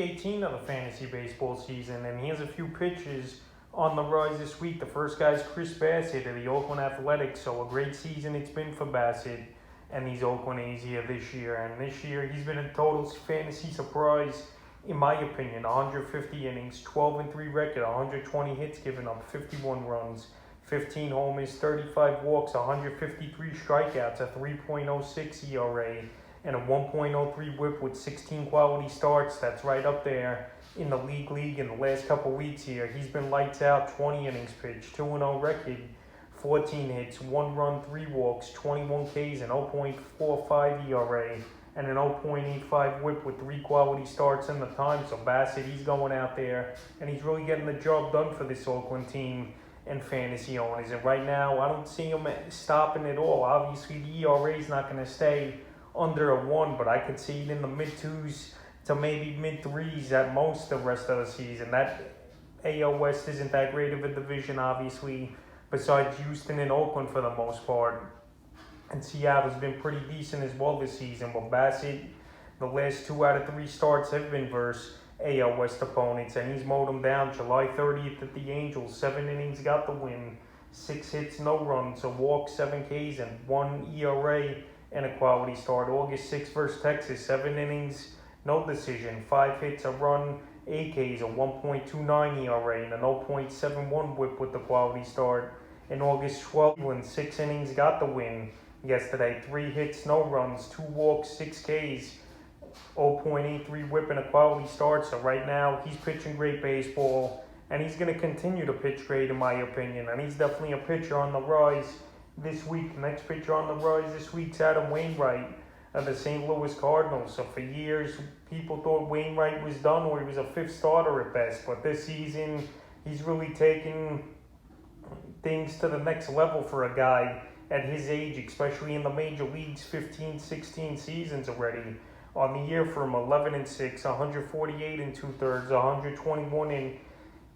18 of the fantasy baseball season, and he has a few pitches on the rise this week. The first guy is Chris Bassett of the Oakland Athletics, so a great season it's been for Bassett and these Oakland A's here this year. And this year, he's been a total fantasy surprise, in my opinion. 150 innings, 12-3 record, 120 hits given up, 51 runs, 15 homers, 35 walks, 153 strikeouts, a 3.06 ERA, and a 1.03 whip with 16 quality starts. That's right up there in the league in the last couple weeks here. He's been lights out, 20 innings pitched, 2-0 record, 14 hits, 1 run, 3 walks, 21 Ks, and 0.45 ERA, and an 0.85 whip with 3 quality starts in the time. So Bassett, he's going out there, and he's really getting the job done for this Oakland team and fantasy owners. And right now, I don't see him stopping at all. Obviously, the ERA is not going to stay under a 1, but I could see it in the mid-2s to maybe mid-3s at most the rest of the season. That AL West isn't that great of a division, obviously, besides Houston and Oakland for the most part. And Seattle's been pretty decent as well this season. But Bassett, the last 2 out of 3 starts have been versus AL West opponents, and he's mowed them down. July 30th at the Angels, 7 innings, got the win, 6 hits, no runs, a walk, 7 Ks, and 1 ERA, and a quality start. August 6th versus Texas, 7 innings, no decision, 5 hits, a run, 8 Ks, a 1.29 ERA, and a 0.71 whip with the quality start. In August 12th, when 6 innings, got the win yesterday, 3 hits, no runs, 2 walks, 6 Ks, 0.83 whip, and a quality start. So right now, he's pitching great baseball, and he's going to continue to pitch great in my opinion, and he's definitely a pitcher on the rise this week. Next pitcher on the rise this week's Adam Wainwright of the St. Louis Cardinals. So for years, people thought Wainwright was done, or he was a 5th starter at best, but this season, he's really taken things to the next level for a guy at his age, especially in the major leagues, 15, 16 seasons already. On the year from 11-6, 148 and 2/3, 121 in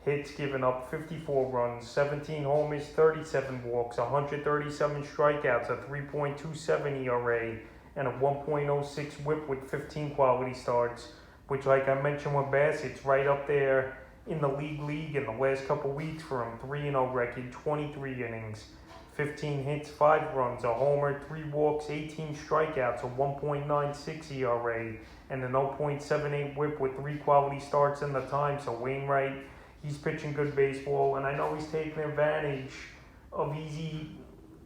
hits given up, 54 runs, 17 homers, 37 walks, 137 strikeouts, a 3.27 ERA, and a 1.06 whip with 15 quality starts, which, like I mentioned with Bassett's right up there in the league in the last couple weeks for him. 3-0 record, 23 innings, 15 hits, 5 runs, a homer, 3 walks, 18 strikeouts, a 1.96 ERA, and a 0.78 whip with 3 quality starts in the time. So Wainwright, he's pitching good baseball, and I know he's taking advantage of easy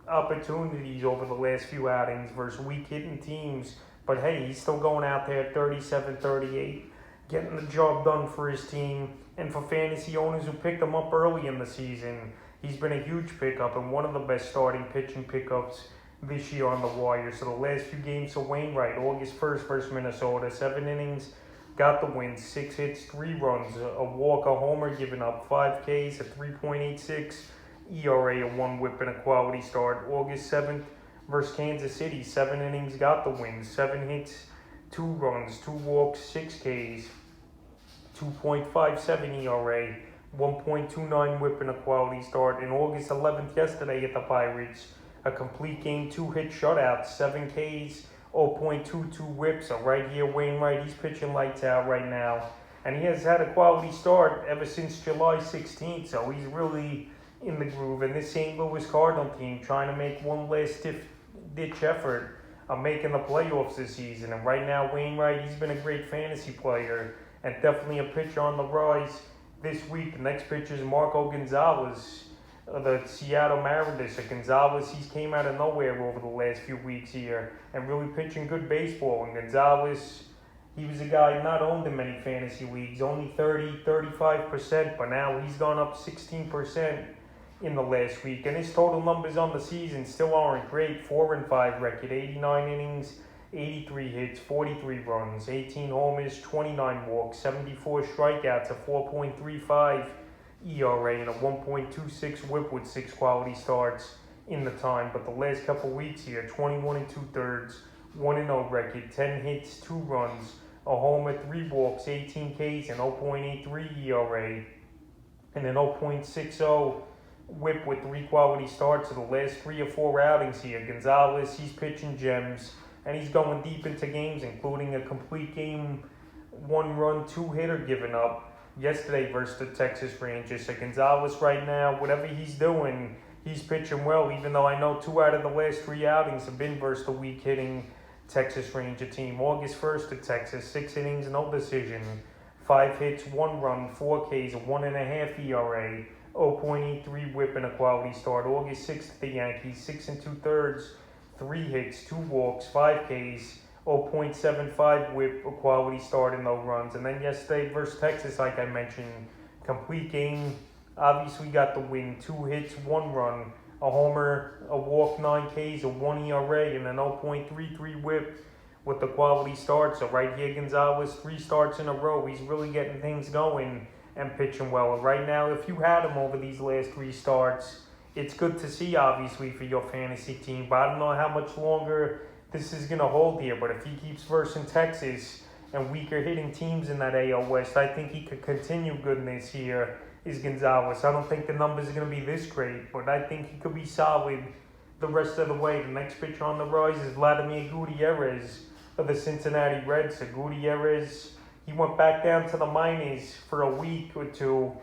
opportunities over the last few outings versus weak-hitting teams. But hey, he's still going out there 37-38, getting the job done for his team. And for fantasy owners who picked him up early in the season, he's been a huge pickup and one of the best starting pitching pickups this year on the wire. So the last few games for Wainwright, August 1st versus Minnesota, 7 innings, got the win, 6 hits, 3 runs, a walk, a homer given up, 5 Ks, a 3.86 ERA, a 1 whip, and a quality start. August 7th versus Kansas City, 7 innings, got the win, 7 hits, 2 runs, 2 walks, 6 Ks, 2.57 ERA, 1.29 whip, and a quality start. And August 11th, yesterday at the Pirates, a complete game, 2-hit shutout, 7 Ks, 0.22 whip. So right here, Wainwright, he's pitching lights out right now. And he has had a quality start ever since July 16th, so he's really in the groove. And this St. Louis Cardinal team trying to make one last ditch effort of making the playoffs this season. And right now, Wainwright, he's been a great fantasy player and definitely a pitcher on the rise this week. The next pitcher is Marco Gonzalez of the Seattle Mariners. So Gonzalez, he's came out of nowhere over the last few weeks here and really pitching good baseball. And Gonzalez, he was a guy not owned in many fantasy leagues, only 35%, but now he's gone up 16% in the last week. And his total numbers on the season still aren't great. 4-5 record, 89 innings, 83 hits, 43 runs, 18 homers, 29 walks, 74 strikeouts, a 4.35 ERA, and a 1.26 whip with 6 quality starts in the time. But the last couple weeks here, 21 2/3, 1-0 record, 10 hits, 2 runs, a homer, 3 walks, 18 Ks, and 0.83 ERA, and an 0.60 whip with 3 quality starts. So the last 3 or 4 outings here, Gonzalez, he's pitching gems, and he's going deep into games, including a complete game 1-run, 2-hitter given up yesterday versus the Texas Rangers. So Gonzalez right now, whatever he's doing, he's pitching well, even though I know 2 out of the last 3 outings have been versus the weak hitting Texas Ranger team. August 1st at Texas, 6 innings, no decision, 5 hits, 1 run, 4 Ks, a 1.5 ERA, 0.83 whip and a quality start. August 6th at the Yankees, 6 2/3, 3 hits, 2 walks, 5 Ks, 0.75 whip, a quality start and no runs. And then yesterday versus Texas, like I mentioned, complete game. Obviously got the win, 2 hits, 1 run, a homer, a walk, 9 Ks, a 1 ERA, and an 0.33 whip with the quality start. So right here, Gonzalez, 3 starts in a row. He's really getting things going and pitching well. And right now, if you had him over these last 3 starts, it's good to see, obviously, for your fantasy team. But I don't know how much longer this is going to hold here. But if he keeps versing Texas and weaker hitting teams in that AL West, I think he could continue goodness here. Is Gonzalez. I don't think the numbers are going to be this great, but I think he could be solid the rest of the way. The next pitcher on the rise is Vladimir Gutierrez of the Cincinnati Reds. So Gutierrez, he went back down to the minors for a week or 2,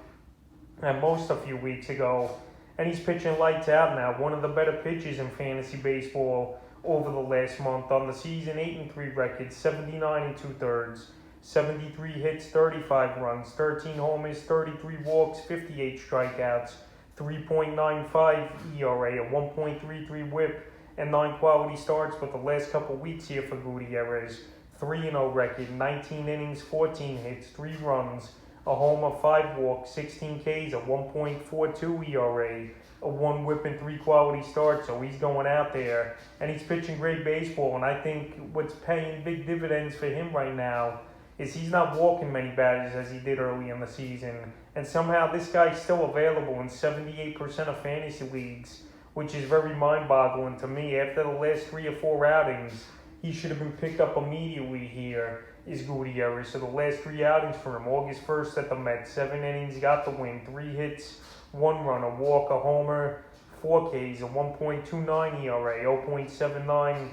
at most a few weeks ago, and he's pitching lights out now. One of the better pitchers in fantasy baseball over the last month. On the season, 8-3 record, 79 2/3. 73 hits, 35 runs, 13 homers, 33 walks, 58 strikeouts, 3.95 ERA, a 1.33 whip, and 9 quality starts. But the last couple weeks here for Gutierrez, 3-0 record, 19 innings, 14 hits, 3 runs, a homer, 5 walks, 16 Ks, a 1.42 ERA, a 1 whip, and 3 quality starts. So he's going out there, and he's pitching great baseball. And I think what's paying big dividends for him right now is he's not walking many batters as he did early in the season. And somehow this guy's still available in 78% of fantasy leagues, which is very mind-boggling to me. After the last 3 or 4 outings, he should have been picked up immediately here, is Gutierrez. So the last 3 outings for him, August 1st at the Mets, 7 innings, got the win, 3 hits, 1 run, a walk, a homer, 4 Ks, a 1.29 ERA, 0.79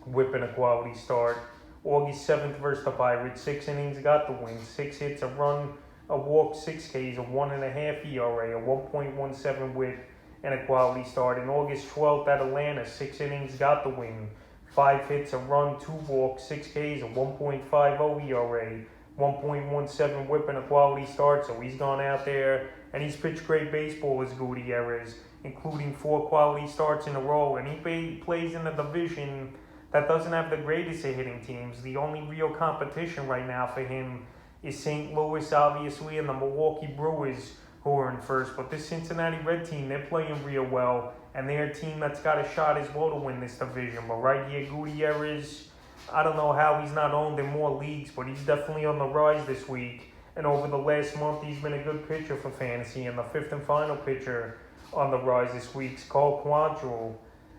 whip, and a quality start. August 7th versus the Pirates, 6 innings, got the win, 6 hits, a run, a walk, 6 Ks, a 1.5 ERA, a 1.17 whip, and a quality start. And August 12th at Atlanta, 6 innings, got the win, 5 hits, a run, 2 walks, 6 Ks, a 1.50 ERA, 1.17 whip, and a quality start. So he's gone out there and he's pitched great baseball as Gutierrez, including 4 quality starts in a row. And he plays in a division that doesn't have the greatest of hitting teams. The only real competition right now for him is St. Louis, obviously, and the Milwaukee Brewers, who are in first. But this Cincinnati Red team, they're playing real well, and they're a team that's got a shot as well to win this division. But right here, Gutierrez, I don't know how he's not owned in more leagues, but he's definitely on the rise this week. And over the last month, he's been a good pitcher for fantasy. And the 5th and final pitcher on the rise this week is Quanto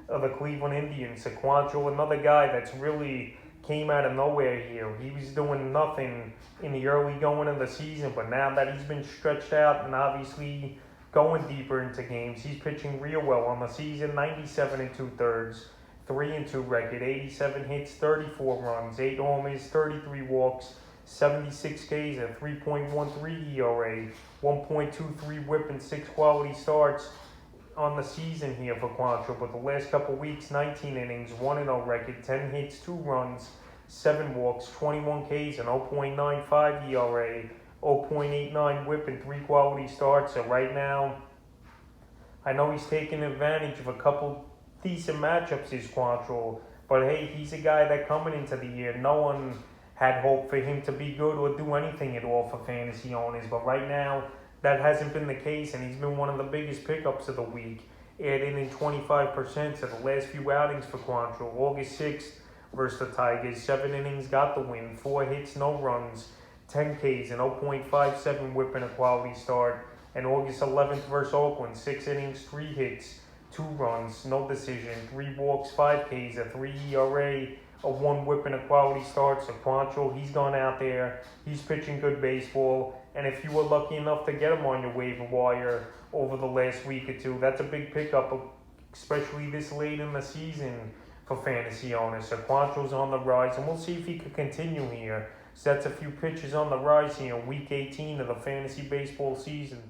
of the Cleveland Indians. Sequoncho, another guy that's really came out of nowhere here. He was doing nothing in the early going of the season, but now that he's been stretched out and obviously going deeper into games, he's pitching real well. On the season, 97 2/3, 3-2 record, 87 hits, 34 runs, 8 homers, 33 walks, 76 Ks, a 3.13 ERA, 1.23 whip, and 6 quality starts on the season here for Quanto. But the last couple weeks, 19 innings, 1-0 record, 10 hits, 2 runs, 7 walks, 21 Ks, an 0.95 ERA, 0.89 whip, and 3 quality starts. So right now, I know he's taking advantage of a couple decent matchups, is Quanto, but hey, he's a guy that coming into the year, no one had hope for him to be good or do anything at all for fantasy owners. But right now, that hasn't been the case, and he's been one of the biggest pickups of the week, adding in 25% to the last few outings for Quanto. August 6th versus the Tigers, 7 innings, got the win, 4 hits, no runs, 10 Ks, an 0.57 whip, and a quality start. And August 11th versus Oakland, 6 innings, 3 hits, 2 runs, no decision, 3 walks, 5 Ks, a 3 ERA, a 1 whip, and a quality start. So Quanto, he's gone out there, he's pitching good baseball. And if you were lucky enough to get him on your waiver wire over the last week or 2, that's a big pickup, especially this late in the season for fantasy owners. So Quanto's on the rise, and we'll see if he could continue here. sets a few pitchers on the rise here in Week 18 of the fantasy baseball season.